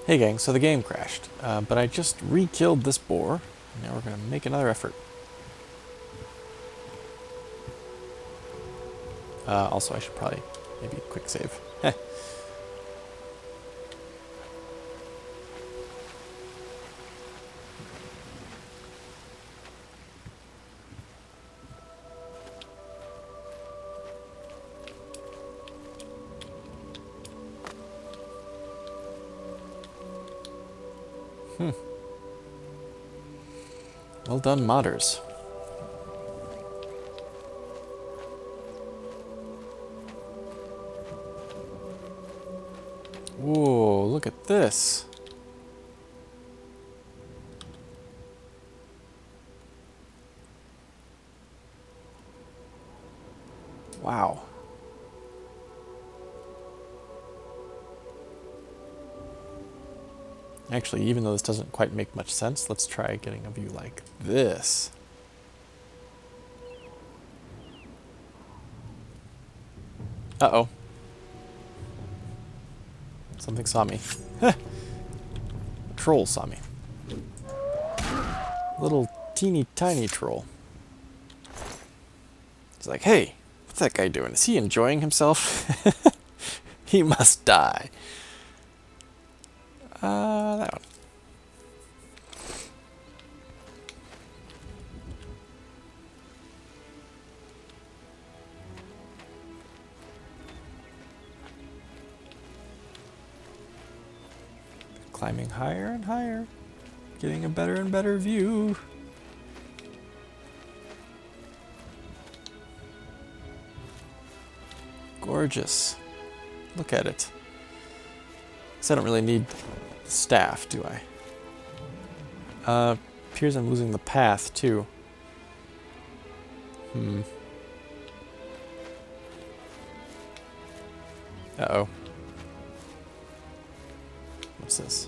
Hey gang, so the game crashed, but I just re-killed this boar. Now we're going to make another effort. Also, I should probably maybe quick save. Heh. Well done, modders. Whoa, look at this. Wow. Actually, even though this doesn't quite make much sense, let's try getting a view like this. Uh-oh. Something saw me. A troll saw me. Little teeny tiny troll. He's like, hey, what's that guy doing? Is he enjoying himself? He must die. That one. Climbing higher and higher, getting a better and better view. Gorgeous. Look at it. Guess I don't really need the staff, do I? Appears I'm losing the path, too. Uh-oh. What's this?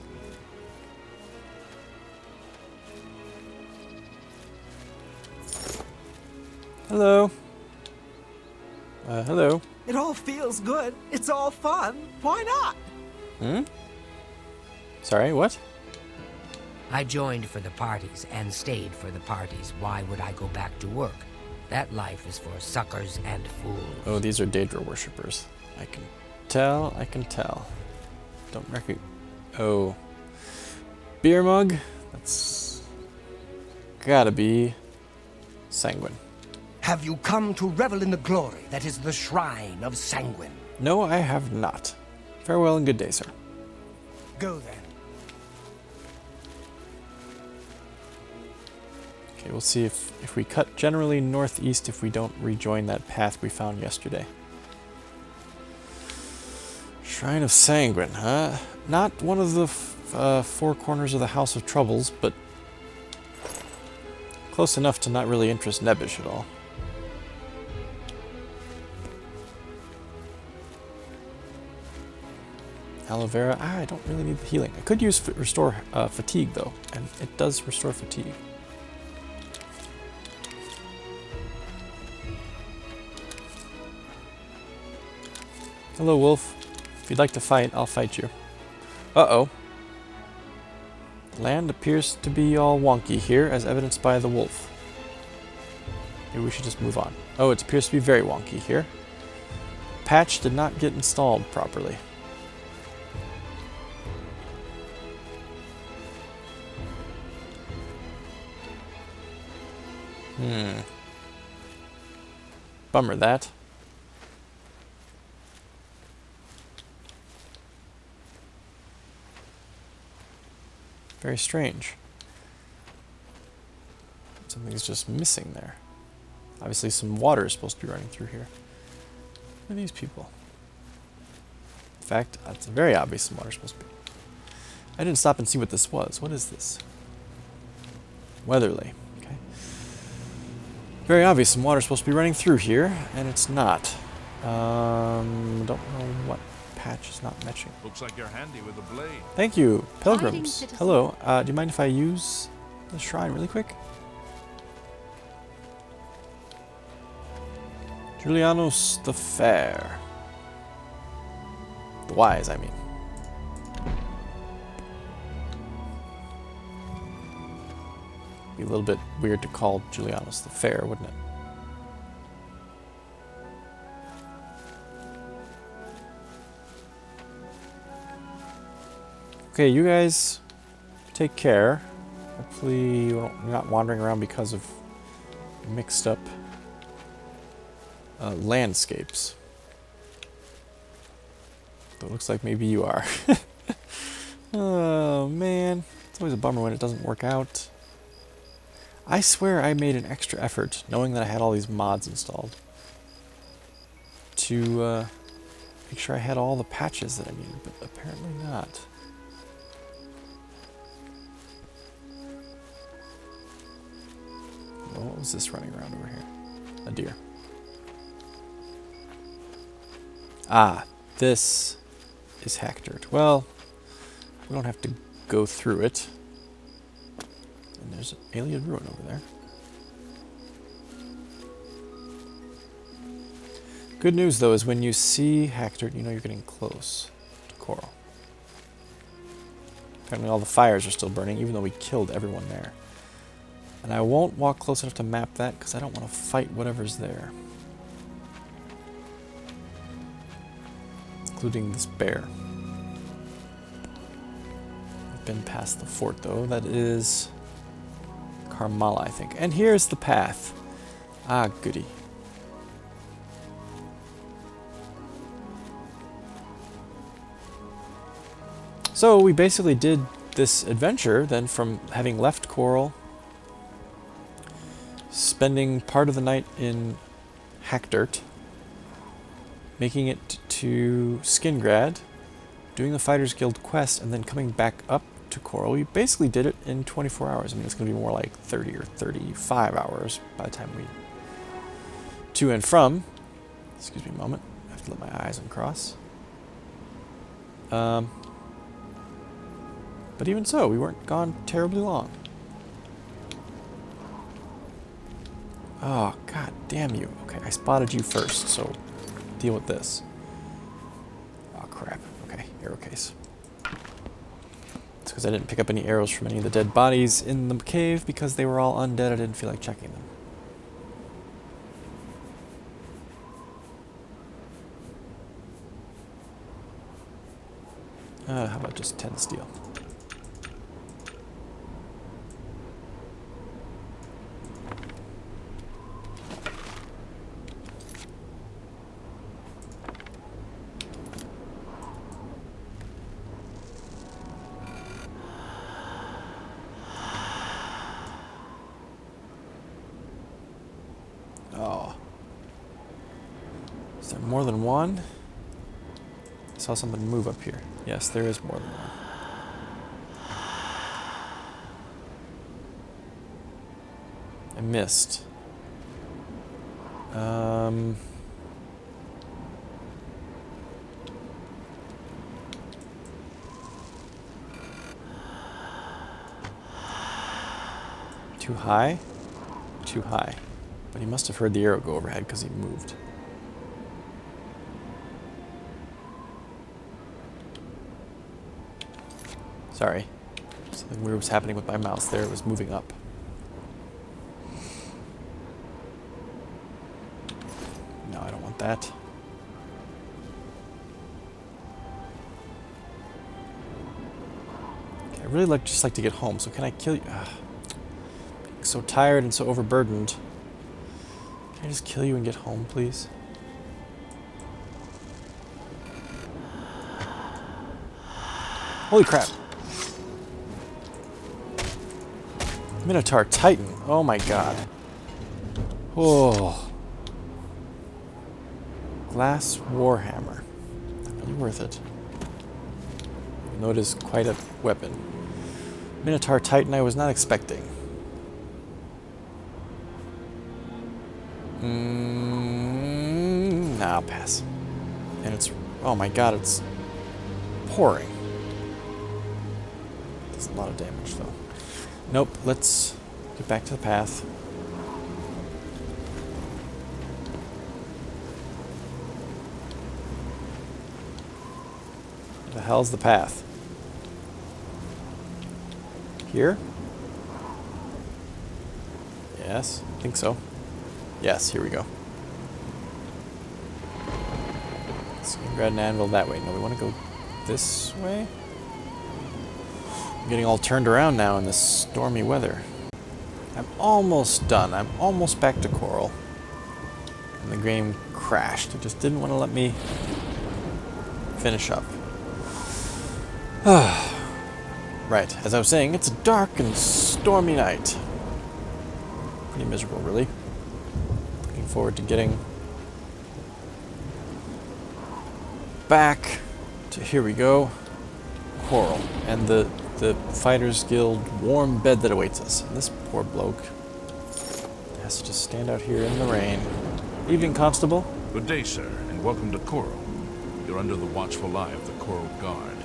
Hello. Hello. It all feels good. It's all fun. Why not? Sorry, what? I joined for the parties and stayed for the parties. Why would I go back to work? That life is for suckers and fools. Oh, these are Daedra worshippers. I can tell. Don't recognize. Oh. Beer mug? That's gotta be Sanguine. Have you come to revel in the glory that is the shrine of Sanguine? No, I have not. Farewell and good day, sir. Go then. Okay, we'll see if we cut generally northeast if we don't rejoin that path we found yesterday. Shrine of Sanguine, huh? Not one of the four corners of the House of Troubles, but close enough to not really interest Nebbish at all. Aloe vera. I don't really need the healing. I could use restore fatigue though, and it does restore fatigue. Hello, wolf. If you'd like to fight, I'll fight you. Uh-oh. Land appears to be all wonky here, as evidenced by the wolf. Maybe we should just move on. Oh, it appears to be very wonky here. Patch did not get installed properly. Bummer that. Very strange. Something's just missing there. Obviously some water is supposed to be running through here. Who are these people? In fact, it's very obvious some water is supposed to be. I didn't stop and see what this was. What is this? Weatherly. Okay. Very obvious some water is supposed to be running through here, and it's not. Don't know what patch is not matching. Looks like you're handy with a blade. Thank you, pilgrims. Hello. Do you mind if I use the shrine really quick? Julianos the Fair. The Wise, I mean. Be a little bit weird to call Julianus the Fair, wouldn't it? Okay, you guys take care. Hopefully you're not wandering around because of mixed up landscapes. But it looks like maybe you are. Oh man, it's always a bummer when it doesn't work out. I swear I made an extra effort, knowing that I had all these mods installed, to make sure I had all the patches that I needed, but apparently not. Well, what was this running around over here? A deer. Ah, this is hack dirt. Well, we don't have to go through it. And there's an alien ruin over there. Good news, though, is when you see hack dirt, you know you're getting close to coral. Apparently all the fires are still burning, even though we killed everyone there. And I won't walk close enough to map that, because I don't want to fight whatever's there. Including this bear. I've been past the fort, though. That is Karmala, I think. And here's the path. Ah, goody. So we basically did this adventure then from having left Coral, spending part of the night in Hackdirt, making it to Skingrad, doing the Fighters Guild quest, and then coming back up to Coral. We basically did it in 24 hours. I mean, it's going to be more like 30 or 35 hours by the time we... To and from. Excuse me a moment. I have to let my eyes uncross. But even so, we weren't gone terribly long. Oh, god damn you. Okay, I spotted you first, so deal with this. Oh, crap. Okay, arrow case. It's because I didn't pick up any arrows from any of the dead bodies in the cave because they were all undead. I didn't feel like checking them. How about just 10 steel? Oh. Is there more than one? I saw something move up here. Yes, there is more than one. I missed. Too high? Too high. But he must have heard the arrow go overhead because he moved. Sorry. Something weird was happening with my mouse there. It was moving up. No, I don't want that. Okay, I really just like to get home, so can I kill you? Ugh. I'm so tired and so overburdened. Can I just kill you and get home, please? Holy crap. Minotaur Titan. Oh my god. Oh. Glass Warhammer. Not really worth it. Even though it is quite a weapon. Minotaur Titan I was not expecting. Nah, I'll pass. And it's... Oh my god, it's pouring. Does a lot of damage though. Nope, let's get back to the path. Where the hell's the path? Here? Yes, I think so. Yes, here we go. Skingrad and Anvil that way. No, we want to go this way? I'm getting all turned around now in this stormy weather. I'm almost done. I'm almost back to Coral. And the game crashed. It just didn't want to let me finish up. Right, as I was saying, it's a dark and stormy night. Pretty miserable, really. Looking forward to getting back to, here we go, Coral, and the Fighters Guild warm bed that awaits us. And this poor bloke has to just stand out here in the rain. Evening, Constable. Good day, sir, and welcome to Coral. You're under the watchful eye of the Coral Guard.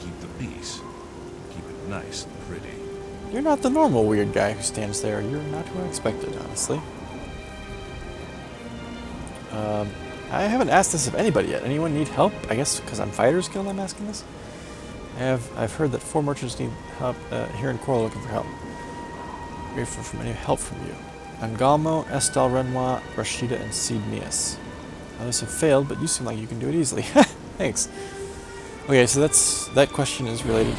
Keep the peace. Keep it nice and pretty. You're not the normal weird guy who stands there. You're not who I expected, honestly. I haven't asked this of anybody yet. Anyone need help? I guess because I'm Fighters Guild I'm asking this? I've heard that 4 merchants need help here in Coral looking for help. Grateful for any help from you. Angalmo, Estal Renoir, Rashida, and Seedneus. Others have failed, but you seem like you can do it easily. Thanks. Okay, so that question is related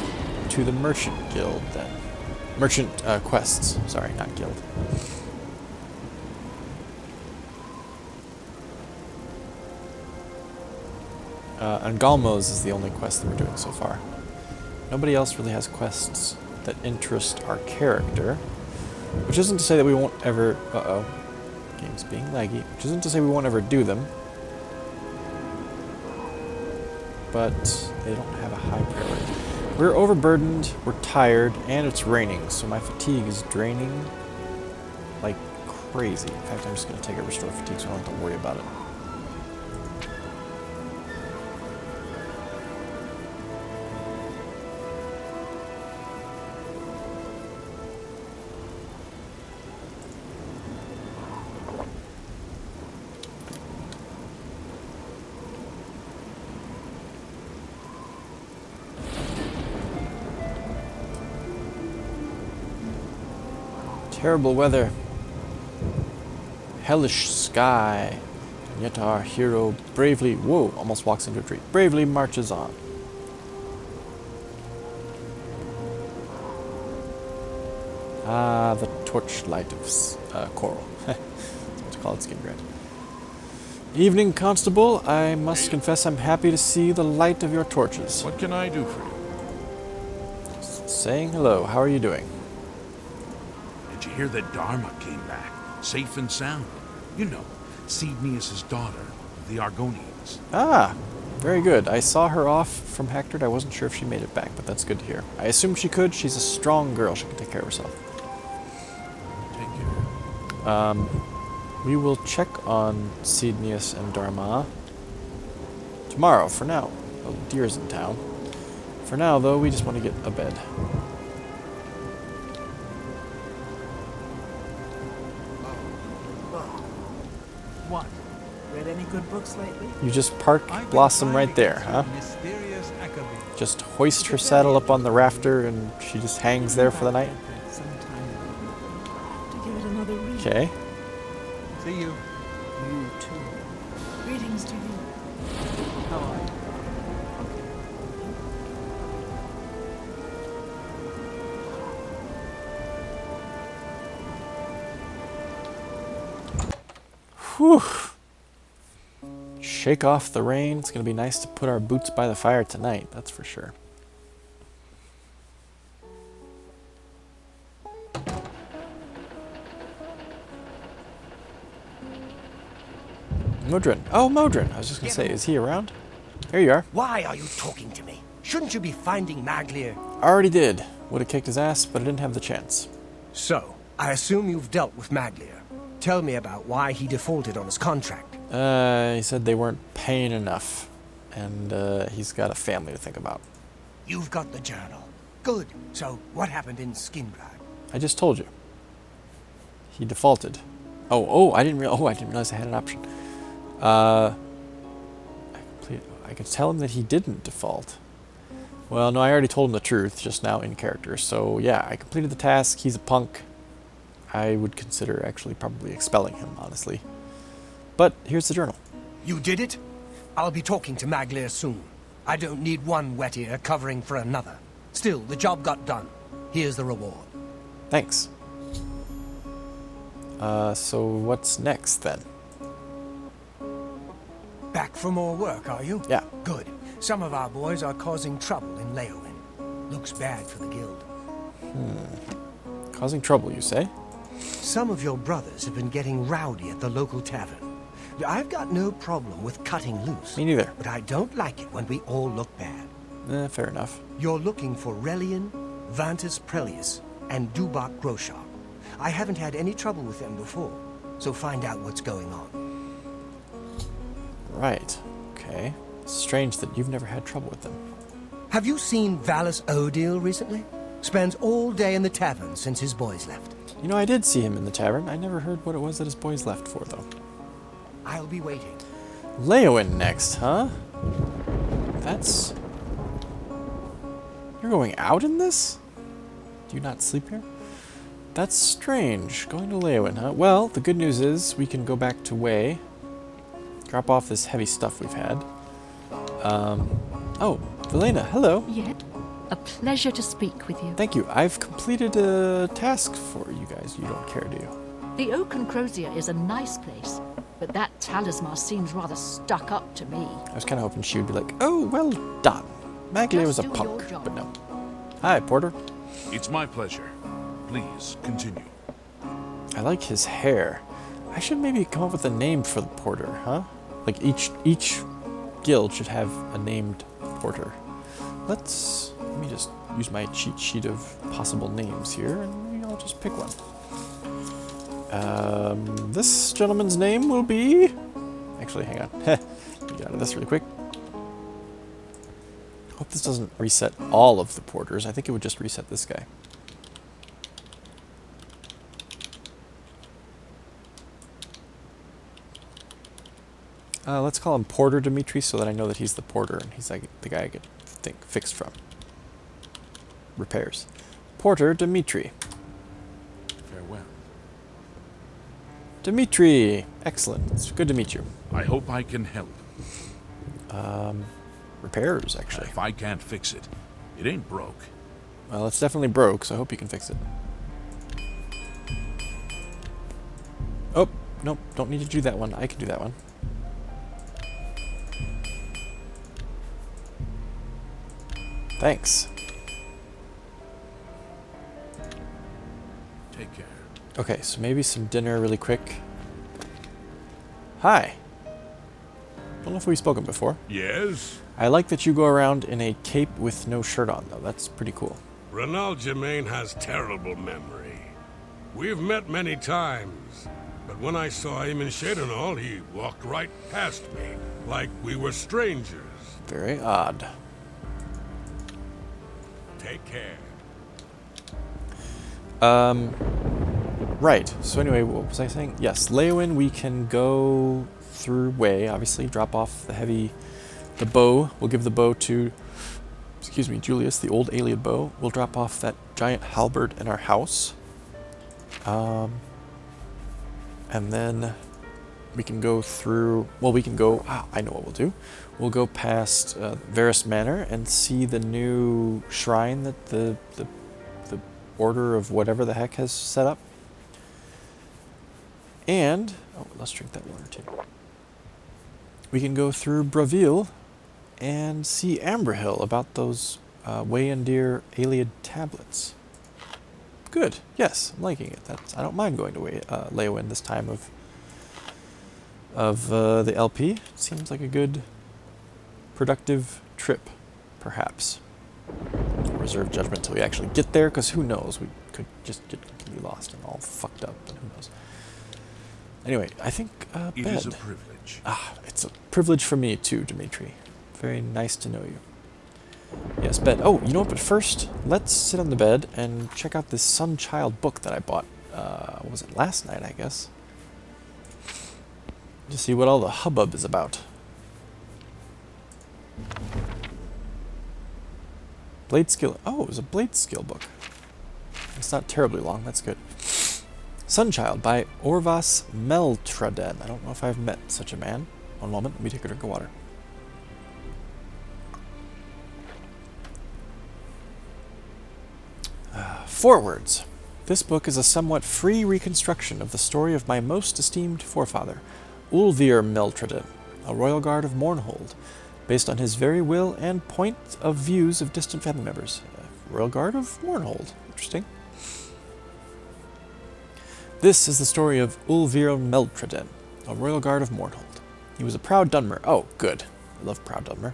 to the Merchant Guild then. Merchant quests. Sorry, not guild. Angalmo's is the only quest that we're doing so far. Nobody else really has quests that interest our character. Which isn't to say that we won't ever... Uh-oh. Game's being laggy. Which isn't to say we won't ever do them. But they don't have a high priority. We're overburdened, we're tired, and it's raining, so my fatigue is draining like crazy. In fact, I'm just going to take a restore fatigue so I don't have to worry about it. Terrible weather, hellish sky, and yet our hero bravely, whoa, almost walks into a tree, bravely marches on. Ah, the torchlight of Coral. That's what to call it, Skingrad. Evening, Constable. I must confess I'm happy to see the light of your torches. What can I do for you? Saying hello. How are you doing? Did you hear that Dharma came back, safe and sound? You know, Seedneus' daughter, of the Argonians. Ah, very good. I saw her off from Hector. I wasn't sure if she made it back, but that's good to hear. I assumed she could. She's a strong girl. She can take care of herself. Take care. We will check on Seedneus and Dharma tomorrow, for now. Oh, Deer's in town. For now, though, we just want to get a bed. What? Read any good books lately? You just park Blossom right there, huh? Just hoist her saddle up on the rafter and she just hangs there for the night? Okay. See you. You too. Greetings to you. How are you? Whew. Shake off the rain. It's going to be nice to put our boots by the fire tonight, that's for sure. Modron. Oh, Modron. I was just going to say, is he around? Here you are. Why are you talking to me? Shouldn't you be finding Maglir? Already did. Would have kicked his ass, but I didn't have the chance. So, I assume you've dealt with Maglir. Tell me about why he defaulted on his contract. He said they weren't paying enough, and he's got a family to think about. You've got the journal. Good. So, what happened in Skingrad? I just told you. He defaulted. I didn't realize I had an option. I could tell him that he didn't default. Well, no, I already told him the truth just now in character. So yeah, I completed the task. He's a punk. I would consider actually probably expelling him, honestly. But here's the journal. You did it? I'll be talking to Maglir soon. I don't need one wet ear covering for another. Still, the job got done. Here's the reward. Thanks. So what's next then? Back for more work, are you? Yeah. Good. Some of our boys are causing trouble in Leowin. Looks bad for the guild. Causing trouble, you say? Some of your brothers have been getting rowdy at the local tavern. I've got no problem with cutting loose. Me neither. But I don't like it when we all look bad. Fair enough. You're looking for Relian, Vantus Prelius, and Dubak Groshar. I haven't had any trouble with them before, so find out what's going on. Right. Okay. Strange that you've never had trouble with them. Have you seen Valus Odil recently? Spends all day in the tavern since his boys left. You know, I did see him in the tavern. I never heard what it was that his boys left for, though. I'll be waiting. Leowin next, huh? That's... You're going out in this? Do you not sleep here? That's strange. Going to Leowin, huh? Well, the good news is we can go back to Way. Drop off this heavy stuff we've had. Oh, Velena, hello. Yeah. A pleasure to speak with you. Thank you. I've completed a task for you guys. You don't care, do you? The Oaken Crozier is a nice place, but that talisman seems rather stuck up to me. I was kind of hoping she would be like, oh, well done. Maglia was a Just do punk, your job. but no. Hi, Porter. It's my pleasure. Please, continue. I like his hair. I should maybe come up with a name for the Porter, huh? Like each guild should have a named Porter. Let me just use my cheat sheet of possible names here, and maybe I'll just pick one. This gentleman's name will be... Actually, hang on. Let me get out of this really quick. Hope this doesn't reset all of the Porters. I think it would just reset this guy. Let's call him Porter Dimitri so that I know that he's the porter and he's like the guy I get fixed from. Repairs. Porter Dimitri. Farewell. Dimitri! Excellent. It's good to meet you. I hope I can help. Repairs, actually. If I can't fix it, it ain't broke. Well, it's definitely broke, so I hope you can fix it. Oh, nope. Don't need to do that one. I can do that one. Thanks. Take care. Okay, so maybe some dinner really quick. Hi. Don't know if we've spoken before. Yes? I like that you go around in a cape with no shirt on, though. That's pretty cool. Renald Germain has terrible memory. We've met many times, but when I saw him in Shadonall, he walked right past me, like we were strangers. Very odd. Take care. Right. So anyway, what was I saying? Yes, Leowin, we can go through Way, obviously, drop off the bow. We'll give the bow to, excuse me, Julius, the old Ayleid bow. We'll drop off that giant halberd in our house. And then we can go through, well, we can go, I know what we'll do. We'll go past Varus Manor and see the new shrine that the Order of whatever the heck has set up. And, oh, let's drink that water too. We can go through Braville and see Amberhill about those Way and Deer Ayleid tablets. Good. Yes, I'm liking it. I don't mind going to Leowin this time of the LP. It seems like a good, productive trip, perhaps. Reserve judgment until we actually get there, because who knows? We could just get completely lost and all fucked up, and who knows. Anyway, I think It bed. is a privilege. It's a privilege for me too, Dimitri. Very nice to know you. Yes, bed. Oh, you know what? But first, let's sit on the bed and check out this Sun-Child book that I bought. What was it? Last night, I guess. To see what all the hubbub is about. Blade skill. Oh, it was a blade skill book. It's not terribly long. That's good. Sunchild by Orvas Meltraden. I don't know if I've met such a man. One moment, let me take a drink of water. Forewords. This book is a somewhat free reconstruction of the story of my most esteemed forefather, Ulvir Meltraden, a royal guard of Mournhold, based on his very will and point of views of distant family members. Royal Guard of Mournhold. Interesting. This is the story of Ulvir Meltraden, a royal guard of Mournhold. He was a proud Dunmer. Oh, good. I love proud Dunmer.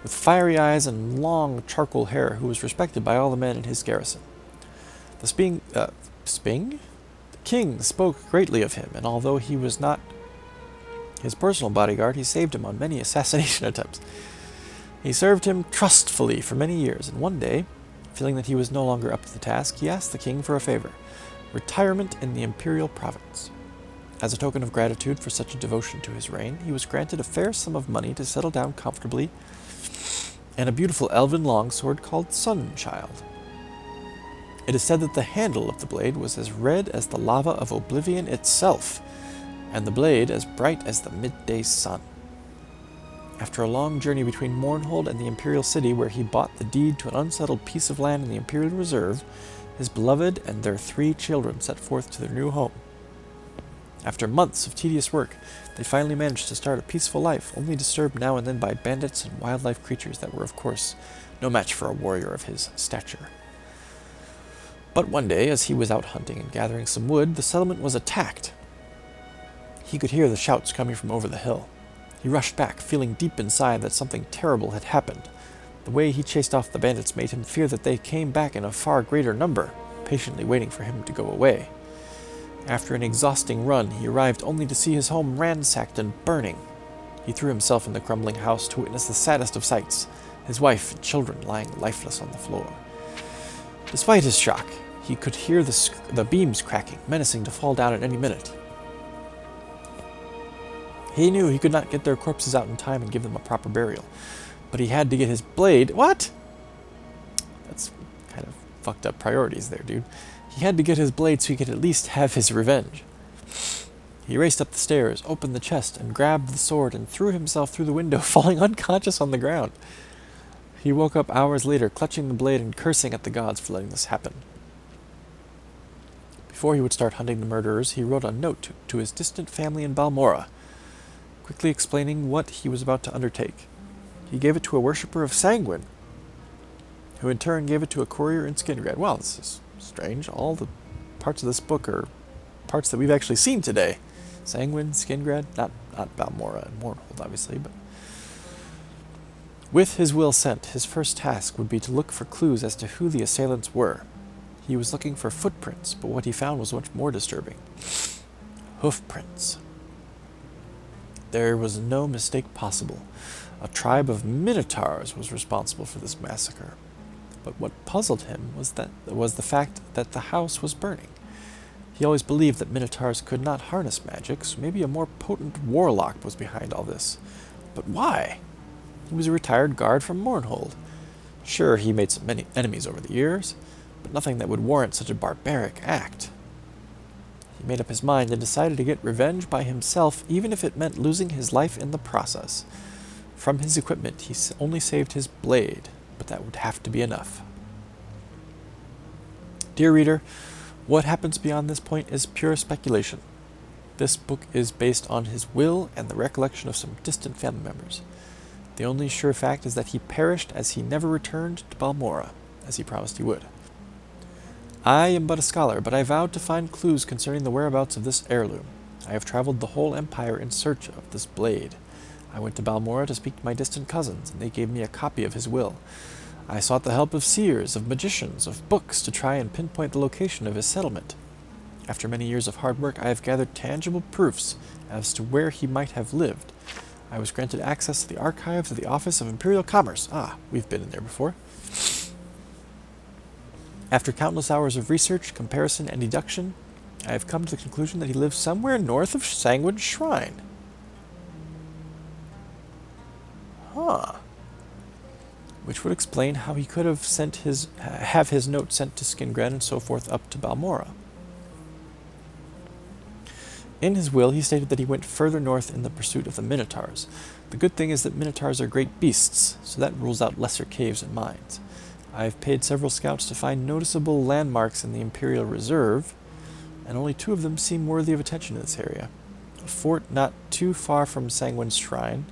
With fiery eyes and long charcoal hair, who was respected by all the men in his garrison. The king spoke greatly of him, and although he was not his personal bodyguard, he saved him on many assassination attempts. He served him trustfully for many years, and one day, feeling that he was no longer up to the task, he asked the king for a favor: retirement in the Imperial province. As a token of gratitude for such a devotion to his reign, he was granted a fair sum of money to settle down comfortably, and a beautiful elven longsword called Sunchild. It is said that the handle of the blade was as red as the lava of Oblivion itself, and the blade as bright as the midday sun. After a long journey between Mournhold and the Imperial city, where he bought the deed to an unsettled piece of land in the Imperial Reserve, his beloved and their 3 children set forth to their new home. After months of tedious work, they finally managed to start a peaceful life, only disturbed now and then by bandits and wildlife creatures that were, of course, no match for a warrior of his stature. But one day, as he was out hunting and gathering some wood, the settlement was attacked. He could hear the shouts coming from over the hill. He rushed back, feeling deep inside that something terrible had happened. The way he chased off the bandits made him fear that they came back in a far greater number, patiently waiting for him to go away. After an exhausting run, he arrived only to see his home ransacked and burning. He threw himself in the crumbling house to witness the saddest of sights, his wife and children lying lifeless on the floor. Despite his shock, he could hear the beams cracking, menacing to fall down at any minute. He knew he could not get their corpses out in time and give them a proper burial, but he had to get his blade. What? That's kind of fucked up priorities there, dude. He had to get his blade so he could at least have his revenge. He raced up the stairs, opened the chest, and grabbed the sword and threw himself through the window, falling unconscious on the ground. He woke up hours later, clutching the blade and cursing at the gods for letting this happen. Before he would start hunting the murderers, he wrote a note to his distant family in Balmora, quickly explaining what he was about to undertake. He gave it to a worshipper of Sanguine, who in turn gave it to a courier in Skingrad. Wow, this is strange. All the parts of this book are parts that we've actually seen today. Sanguine, Skingrad, not Balmora and Mournhold, obviously, but... With his will sent, his first task would be to look for clues as to who the assailants were. He was looking for footprints, but what he found was much more disturbing. Hoofprints. There was no mistake possible. A tribe of Minotaurs was responsible for this massacre. But what puzzled him was the fact that the house was burning. He always believed that Minotaurs could not harness magic, so maybe a more potent warlock was behind all this. But why? He was a retired guard from Mournhold. Sure, he made some many enemies over the years, but nothing that would warrant such a barbaric act. He made up his mind and decided to get revenge by himself, even if it meant losing his life in the process. From his equipment, he only saved his blade, but that would have to be enough. Dear reader, what happens beyond this point is pure speculation. This book is based on his will and the recollection of some distant family members. The only sure fact is that he perished as he never returned to Balmora, as he promised he would. I am but a scholar, but I vowed to find clues concerning the whereabouts of this heirloom. I have traveled the whole empire in search of this blade. I went to Balmora to speak to my distant cousins, and they gave me a copy of his will. I sought the help of seers, of magicians, of books to try and pinpoint the location of his settlement. After many years of hard work, I have gathered tangible proofs as to where he might have lived. I was granted access to the archives of the Office of Imperial Commerce. Ah, we've been in there before. After countless hours of research, comparison, and deduction, I have come to the conclusion that he lives somewhere north of Sanguine Shrine. Huh. Which would explain how he could have have his note sent to Skingrad and so forth up to Balmora. In his will, he stated that he went further north in the pursuit of the Minotaurs. The good thing is that Minotaurs are great beasts, so that rules out lesser caves and mines. I've paid several scouts to find noticeable landmarks in the Imperial Reserve, and only 2 of them seem worthy of attention in this area. A fort not too far from Sanguine's Shrine,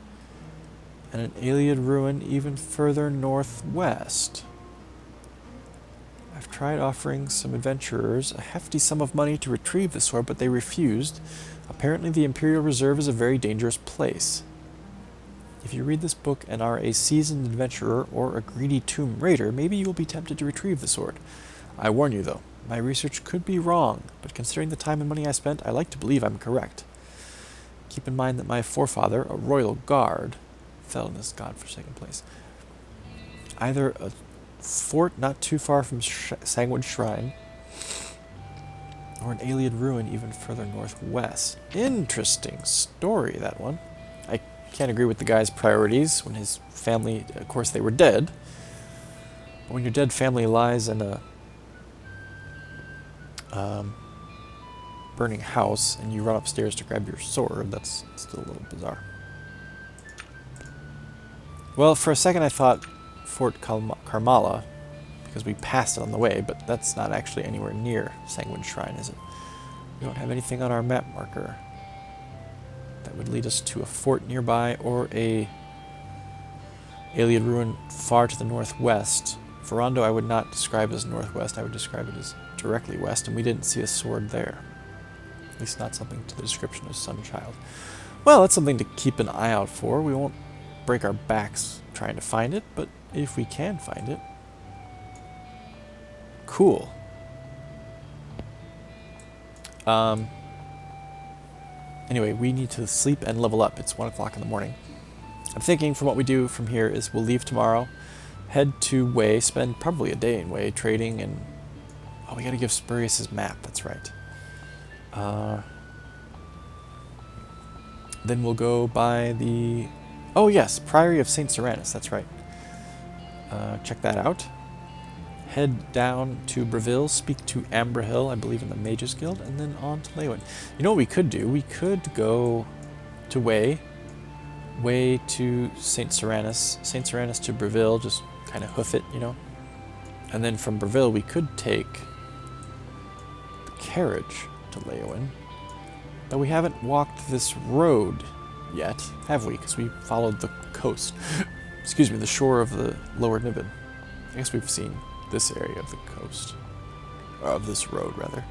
and an Iliad ruin even further northwest. I've tried offering some adventurers a hefty sum of money to retrieve the sword, but they refused. Apparently the Imperial Reserve is a very dangerous place. If you read this book and are a seasoned adventurer or a greedy tomb raider, maybe you will be tempted to retrieve the sword. I warn you, though, my research could be wrong, but considering the time and money I spent, I like to believe I'm correct. Keep in mind that my forefather, a royal guard, fell in this godforsaken place. Either a fort not too far from Sanguine's Shrine, or an Iliad ruin even further northwest. Interesting story, that one. I can't agree with the guy's priorities when his family, of course they were dead, but when your dead family lies in a burning house and you run upstairs to grab your sword, that's still a little bizarre. Well, for a second I thought Fort Carmala, because we passed it on the way, but that's not actually anywhere near Sanguine's Shrine, is it? We don't have anything on our map marker that would lead us to a fort nearby or a Iliad ruin far to the northwest. Verando I would not describe as northwest, I would describe it as directly west, and we didn't see a sword there. At least not something to the description of Sunchild. Well, that's something to keep an eye out for. We won't break our backs trying to find it, but if we can find it, cool. Anyway, we need to sleep and level up. It's 1 o'clock in the morning. I'm thinking from what we do from here is we'll leave tomorrow, head to Way, spend probably a day in Way trading, and oh, we gotta give Spurious his map, that's right. Then we'll go by the, oh yes, Priory of St. Seranus, that's right. Check that out. Head down to Breville, speak to Amberhill, I believe in the Mages Guild, and then on to Leywyn. You know what we could do? We could go to Way to St. Seranus to Breville, just kind of hoof it, you know. And then from Breville we could take the carriage to Leywyn. But we haven't walked this road yet, have we? Because we followed the coast. Excuse me, the shore of the Lower Niven. I guess we've seen this area of the coast. Or of this road, rather.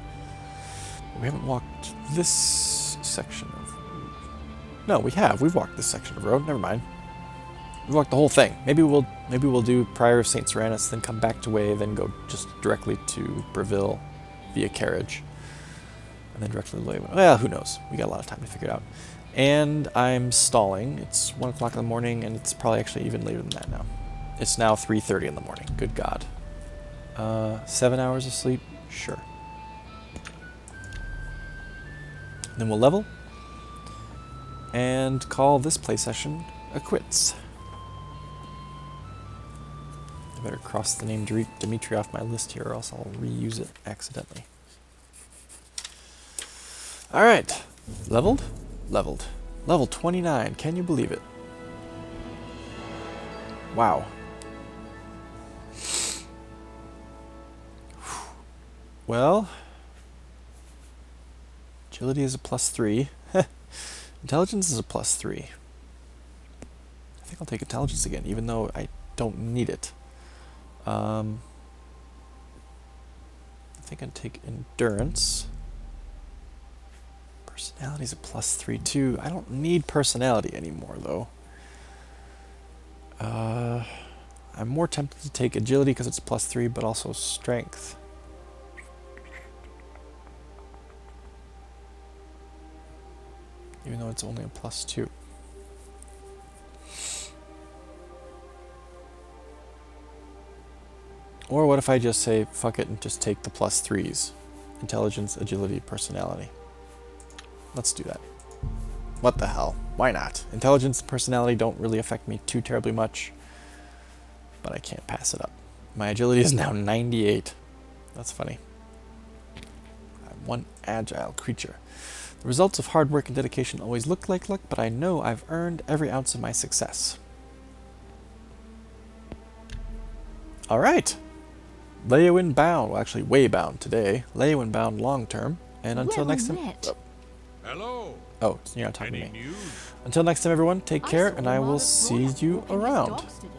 We haven't walked this section of... No, we have. We've walked this section of road. Never mind. We've walked the whole thing. Maybe we'll do Priory of St. Seranus, then come back to Way, then go just directly to Breville via carriage. And then directly to Leywyn. Well, who knows? We got a lot of time to figure it out. And I'm stalling. It's 1 o'clock in the morning, and it's probably actually even later than that now. It's now 3:30 in the morning. Good God. 7 hours of sleep? Sure. Then we'll level and call this play session a quits. I better cross the name Dimitri off my list here or else I'll reuse it accidentally. Alright. Leveled? Leveled. Level 29. Can you believe it? Wow. Well, agility is a +3. Intelligence is a +3. I think I'll take intelligence again, even though I don't need it. I think I'd take endurance. Personality is a +3 too. I don't need personality anymore, though. I'm more tempted to take agility because it's +3, but also strength. Even though it's only a +2. Or what if I just say, fuck it, and just take the +3s? Intelligence, agility, personality. Let's do that. What the hell? Why not? Intelligence and personality don't really affect me too terribly much, but I can't pass it up. My agility is now 98. That's funny. I'm one agile creature. The results of hard work and dedication always look like luck, but I know I've earned every ounce of my success. Alright. Leyawind bound. Well, actually, way bound today. Leyawind bound long term. And until next time... Hello. Oh, you're not talking to Any me. news? Until next time, everyone, take care, saw and I will Mark see Roleplay you walking his around. dogs today.